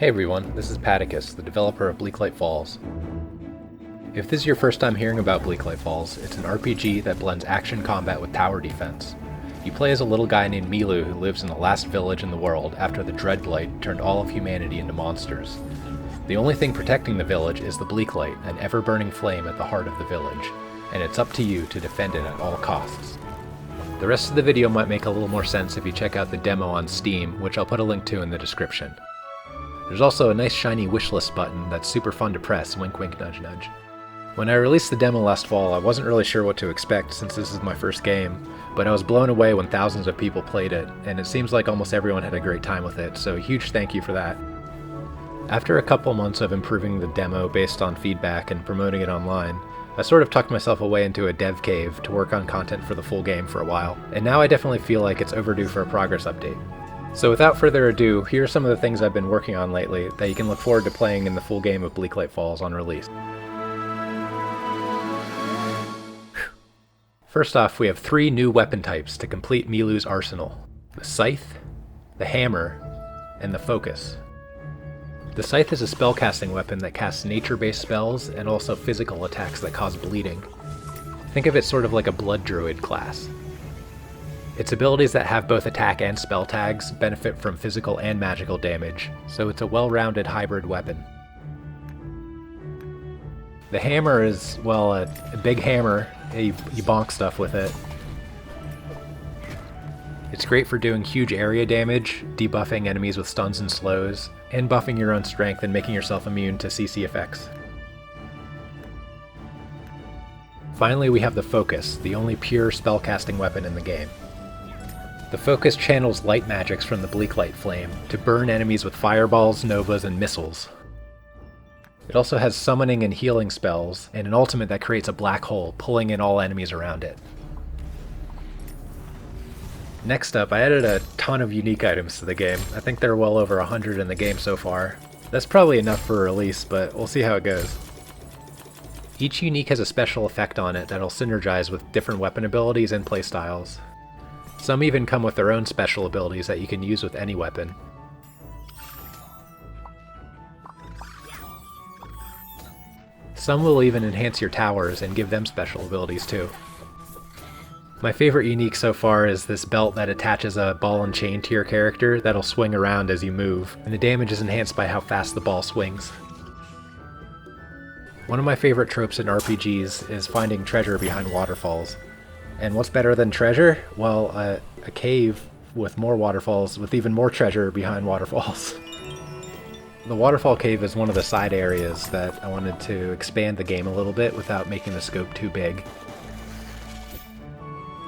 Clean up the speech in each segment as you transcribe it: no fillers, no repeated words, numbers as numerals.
Hey everyone, this is Paticus, the developer of Bleaklight Falls. If this is your first time hearing about Bleaklight Falls, it's an RPG that blends action combat with tower defense. You play as a little guy named Meelu who lives in the last village in the world after the Dreadblight turned all of humanity into monsters. The only thing protecting the village is the Bleaklight, an ever-burning flame at the heart of the village, and it's up to you to defend it at all costs. The rest of the video might make a little more sense if you check out the demo on Steam, which I'll put a link to in the description. There's also a nice shiny wishlist button that's super fun to press, wink wink nudge nudge. When I released the demo last fall, I wasn't really sure what to expect since this is my first game, but I was blown away when thousands of people played it, and it seems like almost everyone had a great time with it, so a huge thank you for that. After a couple months of improving the demo based on feedback and promoting it online, I sort of tucked myself away into a dev cave to work on content for the full game for a while, and now I definitely feel like it's overdue for a progress update. So without further ado, here are some of the things I've been working on lately that you can look forward to playing in the full game of Bleaklight Falls on release. First off, we have 3 new weapon types to complete Meelu's arsenal: the Scythe, the Hammer, and the Focus. The Scythe is a spellcasting weapon that casts nature-based spells and also physical attacks that cause bleeding. Think of it sort of like a blood druid class. Its abilities that have both attack and spell tags benefit from physical and magical damage, so it's a well-rounded hybrid weapon. The Hammer is, well, a big hammer. You bonk stuff with it. It's great for doing huge area damage, debuffing enemies with stuns and slows, and buffing your own strength and making yourself immune to CC effects. Finally, we have the Focus, the only pure spellcasting weapon in the game. The Focus channels light magics from the Bleaklight Flame to burn enemies with fireballs, novas, and missiles. It also has summoning and healing spells, and an ultimate that creates a black hole, pulling in all enemies around it. Next up, I added a ton of unique items to the game. I think there are well over 100 in the game so far. That's probably enough for release, but we'll see how it goes. Each unique has a special effect on it that'll synergize with different weapon abilities and playstyles. Some even come with their own special abilities that you can use with any weapon. Some will even enhance your towers and give them special abilities too. My favorite unique so far is this belt that attaches a ball and chain to your character that'll swing around as you move, and the damage is enhanced by how fast the ball swings. One of my favorite tropes in RPGs is finding treasure behind waterfalls. And what's better than treasure? Well, a cave with more waterfalls with even more treasure behind waterfalls. The waterfall cave is one of the side areas that I wanted to expand the game a little bit without making the scope too big.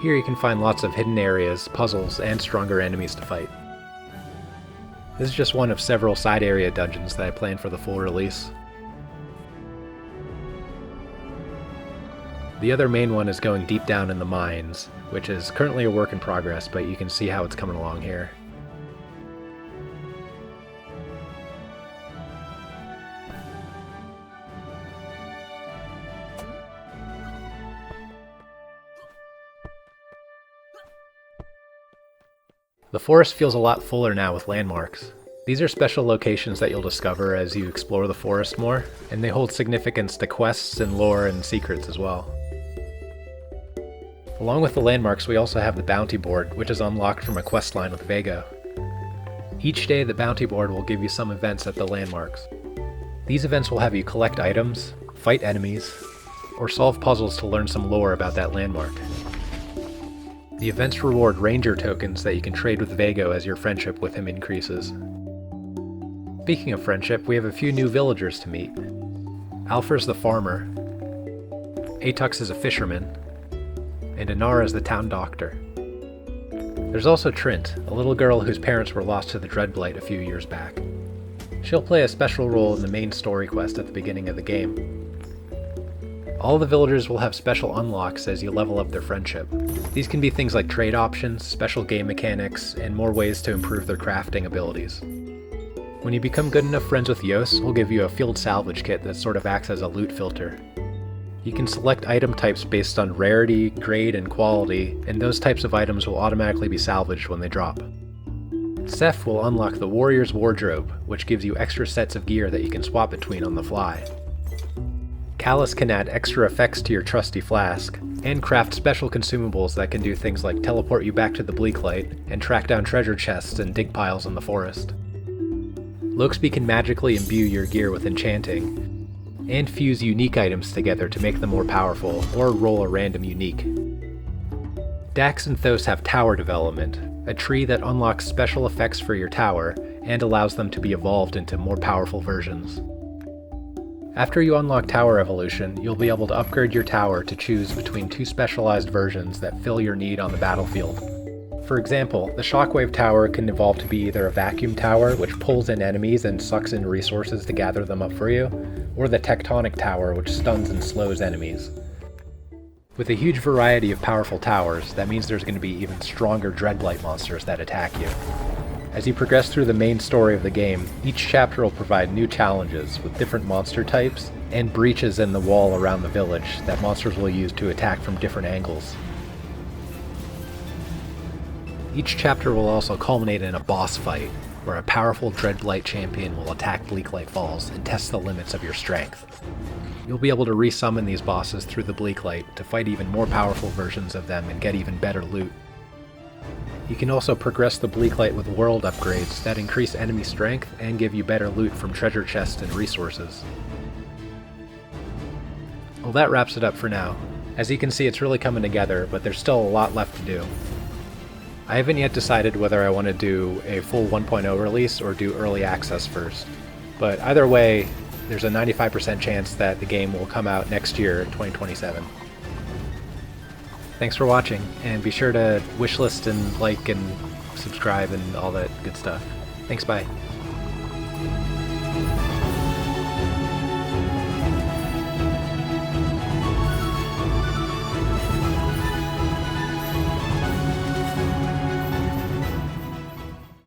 Here you can find lots of hidden areas, puzzles, and stronger enemies to fight. This is just one of several side area dungeons that I plan for the full release. The other main one is going deep down in the mines, which is currently a work in progress, but you can see how it's coming along here. The forest feels a lot fuller now with landmarks. These are special locations that you'll discover as you explore the forest more, and they hold significance to quests and lore and secrets as well. Along with the landmarks, we also have the bounty board, which is unlocked from a questline with Vego. Each day, the bounty board will give you some events at the landmarks. These events will have you collect items, fight enemies, or solve puzzles to learn some lore about that landmark. The events reward ranger tokens that you can trade with Vego as your friendship with him increases. Speaking of friendship, we have a few new villagers to meet. Alfred's the farmer, Atux is a fisherman, and Inara is the town doctor. There's also Trint, a little girl whose parents were lost to the Dreadblight a few years back. She'll play a special role in the main story quest at the beginning of the game. All the villagers will have special unlocks as you level up their friendship. These can be things like trade options, special game mechanics, and more ways to improve their crafting abilities. When you become good enough friends with Yos, he'll give you a field salvage kit that sort of acts as a loot filter. You can select item types based on rarity, grade, and quality, and those types of items will automatically be salvaged when they drop. Seth will unlock the Warrior's Wardrobe, which gives you extra sets of gear that you can swap between on the fly. Callus can add extra effects to your trusty flask, and craft special consumables that can do things like teleport you back to the Bleaklight, and track down treasure chests and dig piles in the forest. Lokesby can magically imbue your gear with enchanting, and fuse unique items together to make them more powerful, or roll a random unique. Dax and Thos have tower development, a tree that unlocks special effects for your tower and allows them to be evolved into more powerful versions. After you unlock Tower Evolution, you'll be able to upgrade your tower to choose between two specialized versions that fill your need on the battlefield. For example, the Shockwave Tower can evolve to be either a Vacuum Tower, which pulls in enemies and sucks in resources to gather them up for you, or the Tectonic Tower, which stuns and slows enemies. With a huge variety of powerful towers, that means there's going to be even stronger Dreadblight monsters that attack you. As you progress through the main story of the game, each chapter will provide new challenges with different monster types and breaches in the wall around the village that monsters will use to attack from different angles. Each chapter will also culminate in a boss fight, where a powerful Dreadblight champion will attack Bleaklight Falls and test the limits of your strength. You'll be able to resummon these bosses through the Bleaklight to fight even more powerful versions of them and get even better loot. You can also progress the Bleaklight with world upgrades that increase enemy strength and give you better loot from treasure chests and resources. Well, that wraps it up for now. As you can see, it's really coming together, but there's still a lot left to do. I haven't yet decided whether I want to do a full 1.0 release or do early access first, but either way, there's a 95% chance that the game will come out next year, 2027. Thanks for watching, and be sure to wishlist and like and subscribe and all that good stuff. Thanks, bye.